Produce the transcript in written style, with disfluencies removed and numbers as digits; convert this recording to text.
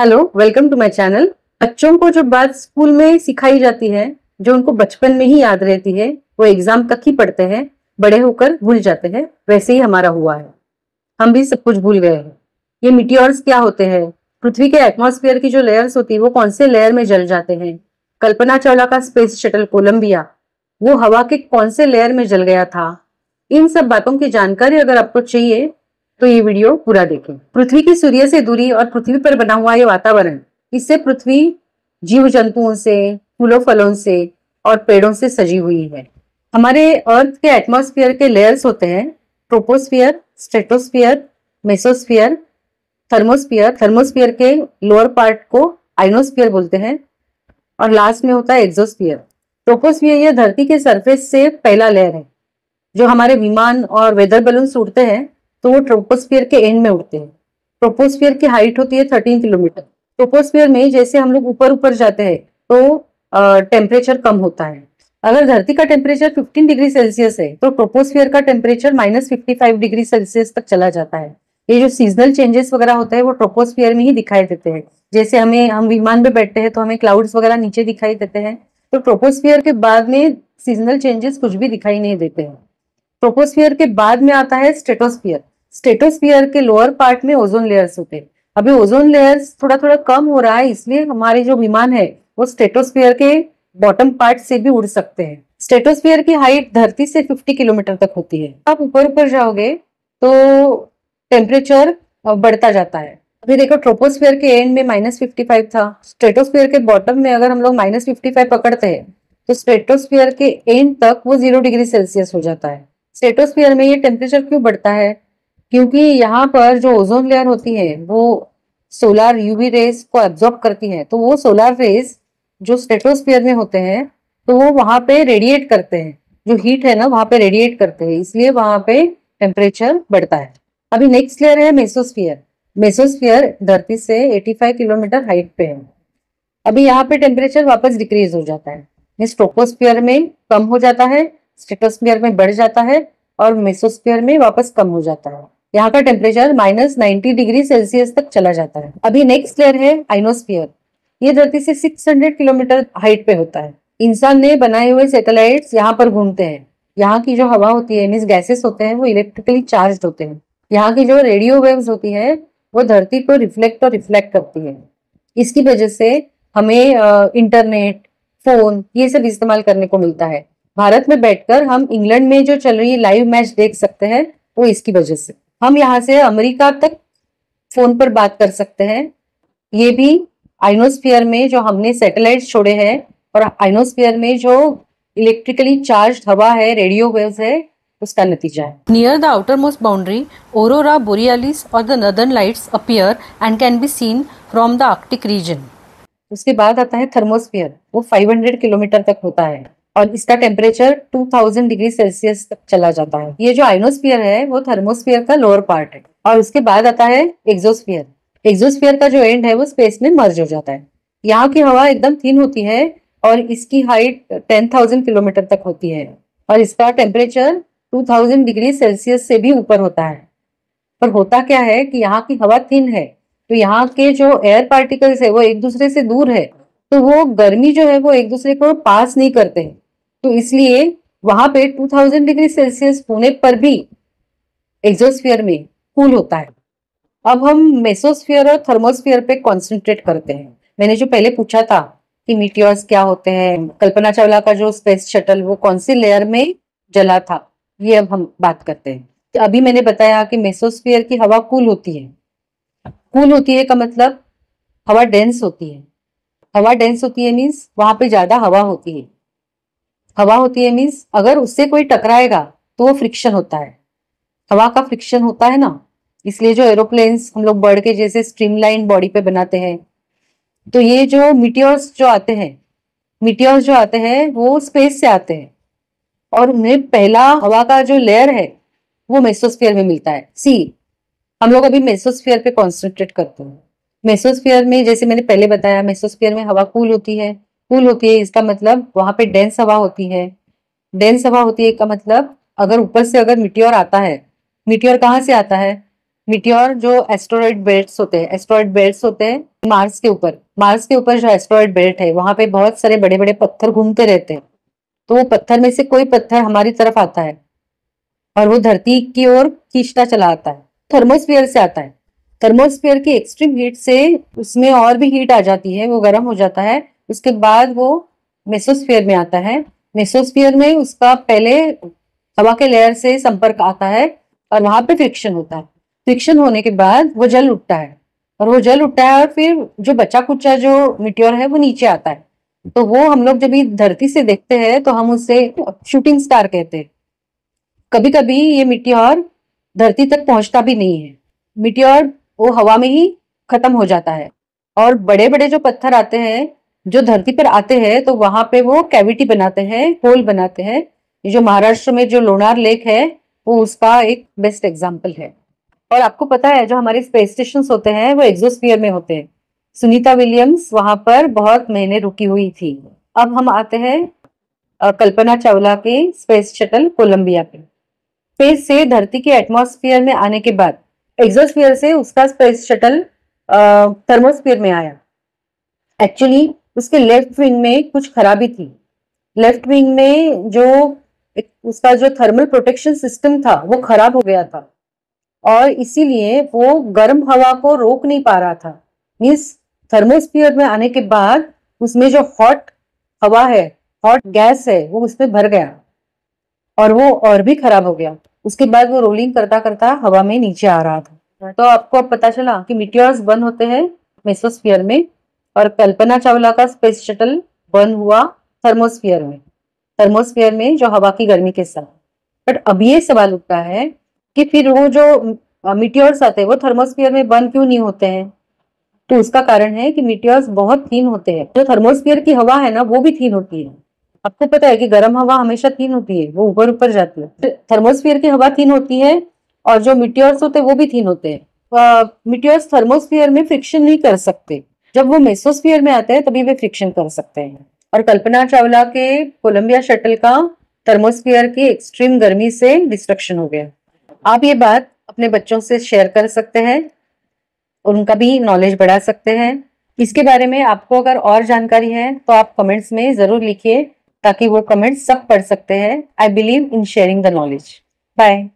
Hello, welcome to my channel. बच्चों को जो बात स्कूल में सिखाई जाती है, जो उनको बचपन में ही याद रहती है, वो एग्जाम तक ही पढ़ते हैं, बड़े होकर भूल जाते हैं। वैसे ही हमारा हुआ है, हम भी सब कुछ भूल गए हैं। ये मीटियोर्स क्या होते हैं? पृथ्वी के एटमॉस्फेयर की जो लेयर्स होती है वो कौन से लेयर में जल जाते हैं? कल्पना चावला का स्पेस शटल कोलंबिया, वो हवा के कौन से लेयर में जल गया था? इन सब बातों की जानकारी अगर आपको चाहिए तो ये वीडियो पूरा देखें। पृथ्वी की सूर्य से दूरी और पृथ्वी पर बना हुआ ये वातावरण, इससे पृथ्वी जीव जंतुओं से, फूलों फलों से और पेड़ों से सजी हुई है। हमारे अर्थ के एटमॉस्फेयर के लेयर्स होते हैं troposphere, stratosphere, mesosphere, thermosphere. Thermosphere के लोअर पार्ट को आइनोस्फियर बोलते हैं और लास्ट में होता है एक्सोस्फियर। ट्रोपोस्फियर यह धरती के सरफेस से पहला लेयर है। जो हमारे विमान और वेदर बलून्स उड़ते हैं तो वो ट्रोपोस्फियर के एंड में उड़ते हैं। ट्रोपोस्फियर की हाइट होती है 13 किलोमीटर। ट्रोपोस्फियर में जैसे हम लोग ऊपर ऊपर जाते हैं तो टेम्परेचर कम होता है। अगर धरती का टेम्परेचर 15 डिग्री सेल्सियस है तो ट्रोपोस्फियर का टेम्परेचर -55 डिग्री सेल्सियस तक चला जाता है। ये जो सीजनल चेंजेस वगैरह होते हैं वो ट्रोपोस्फियर में ही दिखाई देते हैं। जैसे हम विमान में बैठते हैं तो हमें क्लाउड्स वगैरह नीचे दिखाई देते हैं, तो ट्रोपोस्फियर के बाद में सीजनल चेंजेस कुछ भी दिखाई नहीं देते हैं। ट्रोपोस्फियर के बाद में आता है स्ट्रेटोस्फियर। स्ट्रेटोस्फियर के लोअर पार्ट में ओजोन लेयर्स होते हैं। अभी ओजोन लेयर्स थोड़ा थोड़ा कम हो रहा है, इसलिए हमारे जो विमान है वो स्ट्रेटोस्फियर के बॉटम पार्ट से भी उड़ सकते हैं। स्ट्रेटोस्फियर की हाइट धरती से 50 किलोमीटर तक होती है। आप ऊपर ऊपर जाओगे तो टेम्परेचर बढ़ता जाता है। अभी देखो, ट्रोपोस्फियर के एंड में -55 था। स्ट्रेटोस्फियर के बॉटम में अगर हम लोग -55 पकड़ते हैं तो स्ट्रेटोस्फियर के एंड तक वो 0 डिग्री सेल्सियस हो जाता है। स्ट्रेटोस्फियर में ये टेम्परेचर क्यों बढ़ता है? क्योंकि यहाँ पर जो ओजोन लेयर होती है वो सोलर यूवी रेज को एब्जॉर्ब करती है, तो वो सोलर रेज जो स्ट्रेटोस्फियर में होते हैं तो वो वहां पे रेडिएट करते हैं। जो हीट है ना वहां पे रेडिएट करते हैं, इसलिए वहां पे टेम्परेचर बढ़ता है। अभी नेक्स्ट लेयर है मेसोस्फियर। मेसोस्फियर धरती से 85 किलोमीटर हाइट पे है। अभी यहाँ पे टेम्परेचर वापस डिक्रीज हो जाता है। ट्रोपोस्फियर में कम हो जाता है, स्ट्रेटोस्फियर में बढ़ जाता है और मेसोस्फियर में वापस कम हो जाता है। यहाँ का टेम्परेचर -90 डिग्री सेल्सियस तक चला जाता है। अभी नेक्स्ट लेयर है आइनोस्फियर। ये धरती से 600 किलोमीटर हाइट पे होता है। इंसान ने बनाए हुए सैटेलाइट्स यहाँ पर घूमते हैं। यहाँ की जो हवा होती है, मीन्स गैसेस होते हैं, वो इलेक्ट्रिकली चार्ज होते हैं। यहाँ की जो रेडियो वेव्स होती है वो धरती को रिफ्लेक्ट और रिफ्लेक्ट करती है। इसकी वजह से हमें इंटरनेट, फोन ये सब इस्तेमाल करने को मिलता है। भारत में बैठकर हम इंग्लैंड में जो चल रही लाइव मैच देख सकते हैं, वो इसकी वजह से। हम यहाँ से अमेरिका तक फोन पर बात कर सकते हैं। ये भी आइनोस्फियर में जो हमने सैटेलाइट छोड़े हैं और आइनोस्फियर में जो इलेक्ट्रिकली चार्ज हवा है, रेडियो वेव्स है, उसका नतीजा है। Near the outermost boundary, aurora borealis or the northern lights appear and can be seen from the Arctic region. उसके बाद आता है थर्मोस्फियर। वो 500 किलोमीटर तक होता है और इसका टेम्परेचर 2000 डिग्री सेल्सियस तक चला जाता है। ये जो आइनोस्फियर है वो थर्मोस्फियर का लोअर पार्ट है। और उसके बाद आता है एक्सोस्फियर। एक्सोस्फियर का जो एंड है वो स्पेस में मर्ज हो जाता है। यहाँ की हवा एकदम थिन होती है और इसकी हाइट 10,000 किलोमीटर तक होती है और इसका टेम्परेचर 2000 डिग्री सेल्सियस से भी ऊपर होता है। पर होता क्या है कि यहाँ की हवा थिन है, तो यहाँ के जो एयर पार्टिकल्स है वो एक दूसरे से दूर है, तो वो गर्मी जो है वो एक दूसरे को पास नहीं करते हैं। तो इसलिए वहां पे 2000 डिग्री सेल्सियस होने पर भी एक्सोस्फियर में कूल होता है। अब हम मेसोस्फियर और थर्मोस्फियर पे कॉन्सेंट्रेट करते हैं। मैंने जो पहले पूछा था कि मीटियोर्स क्या होते हैं, कल्पना चावला का जो स्पेस शटल वो कौन सी लेयर में जला था, ये अब हम बात करते हैं। तो अभी मैंने बताया कि मेसोस्फियर की हवा कूल होती है। कूल होती है का मतलब हवा डेंस होती है। हवा डेंस होती है मीन्स वहां पे ज्यादा हवा होती है। हवा होती है मीन्स अगर उससे कोई टकराएगा तो वो फ्रिक्शन होता है। हवा का फ्रिक्शन होता है ना, इसलिए जो एरोप्लेन्स हम लोग बढ़ के जैसे स्ट्रीमलाइन बॉडी पे बनाते हैं, तो ये जो मीटियोर्स जो आते हैं वो स्पेस से आते हैं और उन्हें पहला हवा का जो लेयर है वो मेसोस्फियर में मिलता है। हम लोग अभी मेसोस्फियर पे कॉन्सेंट्रेट करते हैं। मेसोस्फियर में जैसे मैंने पहले बताया, मेसोस्फियर में हवा कूल होती है। कूल होती है इसका मतलब वहां पे डेंस हवा होती है। डेंस हवा होती है का मतलब अगर ऊपर से अगर मीटियोर आता है, मीटियोर कहाँ से आता है? मीटियोर जो एस्टेरॉइड बेल्ट्स होते हैं मार्स के ऊपर जो एस्टेरॉइड बेल्ट है वहां पे बहुत सारे बड़े बड़े पत्थर घूमते रहते हैं। तो वो पत्थर में से कोई पत्थर हमारी तरफ आता है और वो धरती की ओर खींचता चला आता है, थर्मोस्फीयर से आता है। थर्मोस्फीयर की एक्सट्रीम हीट से उसमें और भी हीट आ जाती है, वो गर्म हो जाता है। उसके बाद वो मेसोस्फीयर में आता है। मेसोस्फीयर में उसका पहले हवा के लेयर से संपर्क आता है और वहां पे फ्रिक्शन होता है। फ्रिक्शन होने के बाद वो जल उठता है और फिर जो बचा कुचा जो मिट्योर है वो नीचे आता है। तो वो हम लोग जब धरती से देखते हैं तो हम उसे शूटिंग स्टार कहते हैं। कभी कभी ये मिट्योर धरती तक पहुंचता भी नहीं है, मिट्योर वो हवा में ही खत्म हो जाता है। और बड़े बड़े जो पत्थर आते हैं जो धरती पर आते हैं तो वहां पे वो कैविटी बनाते हैं, होल बनाते हैं। ये जो महाराष्ट्र में जो लोनार लेक है वो उसका एक बेस्ट एग्जाम्पल है। और आपको पता है जो हमारे स्पेस स्टेशन होते हैं वो एक्सोस्फीयर में होते हैं। सुनीता विलियम्स वहां पर बहुत महीने रुकी हुई थी। अब हम आते हैं कल्पना चावला के स्पेस शटल कोलंबिया पे। स्पेस से धरती के एटमॉस्फेयर में आने के बाद एक्सोस्फीयर से उसका स्पेस शटल थर्मोस्फीयर में आया। एक्चुअली उसके लेफ्ट विंग में कुछ खराबी थी। लेफ्ट विंग में जो उसका जो थर्मल प्रोटेक्शन सिस्टम था वो खराब हो गया था और इसीलिए वो गर्म हवा को रोक नहीं पा रहा था। मीन्स थर्मोस्फीयर में आने के बाद उसमें जो हॉट हवा है, हॉट गैस है, वो उसमें भर गया और वो और भी खराब हो गया। उसके बाद वो रोलिंग करता करता हवा में नीचे आ रहा था। तो आपको अब पता चला कि मिटियोर्स बर्न होते हैं मेसोस्फीयर में और कल्पना चावला का स्पेस शटल बर्न हुआ थर्मोस्फीयर में, थर्मोस्फीयर में जो हवा की गर्मी के साथ। बट अब ये सवाल उठता है कि फिर वो जो मिटियोर्स आते हैं वो थर्मोस्फीयर में बर्न क्यों नहीं होते हैं? तो उसका कारण है कि मिटियोर्स बहुत थीन होते हैं। जो थर्मोस्फीयर की हवा है ना वो भी थीन होती है। आपको पता है कि गर्म हवा हमेशा थीन होती है, वो ऊपर ऊपर जाती है। थर्मोस्फीयर की हवा थीन होती है और जो मिटियोर्स होते हैं वो भी थीन होते हैं। मिटियोर्स थर्मोस्फीयर में फ्रिक्शन नहीं कर सकते, जब वो मेसोस्फीयर में आते हैं तभी वे फ्रिक्शन कर सकते हैं। और कल्पना चावला के कोलंबिया शटल का थर्मोस्फीयर की एक्सट्रीम गर्मी से डिस्ट्रक्शन हो गया। आप ये बात अपने बच्चों से शेयर कर सकते हैं और उनका भी नॉलेज बढ़ा सकते हैं। इसके बारे में आपको अगर और जानकारी है तो आप कमेंट्स में जरूर लिखिए ताकि वो कमेंट्स सब पढ़ सकते हैं। I believe in sharing the knowledge. Bye.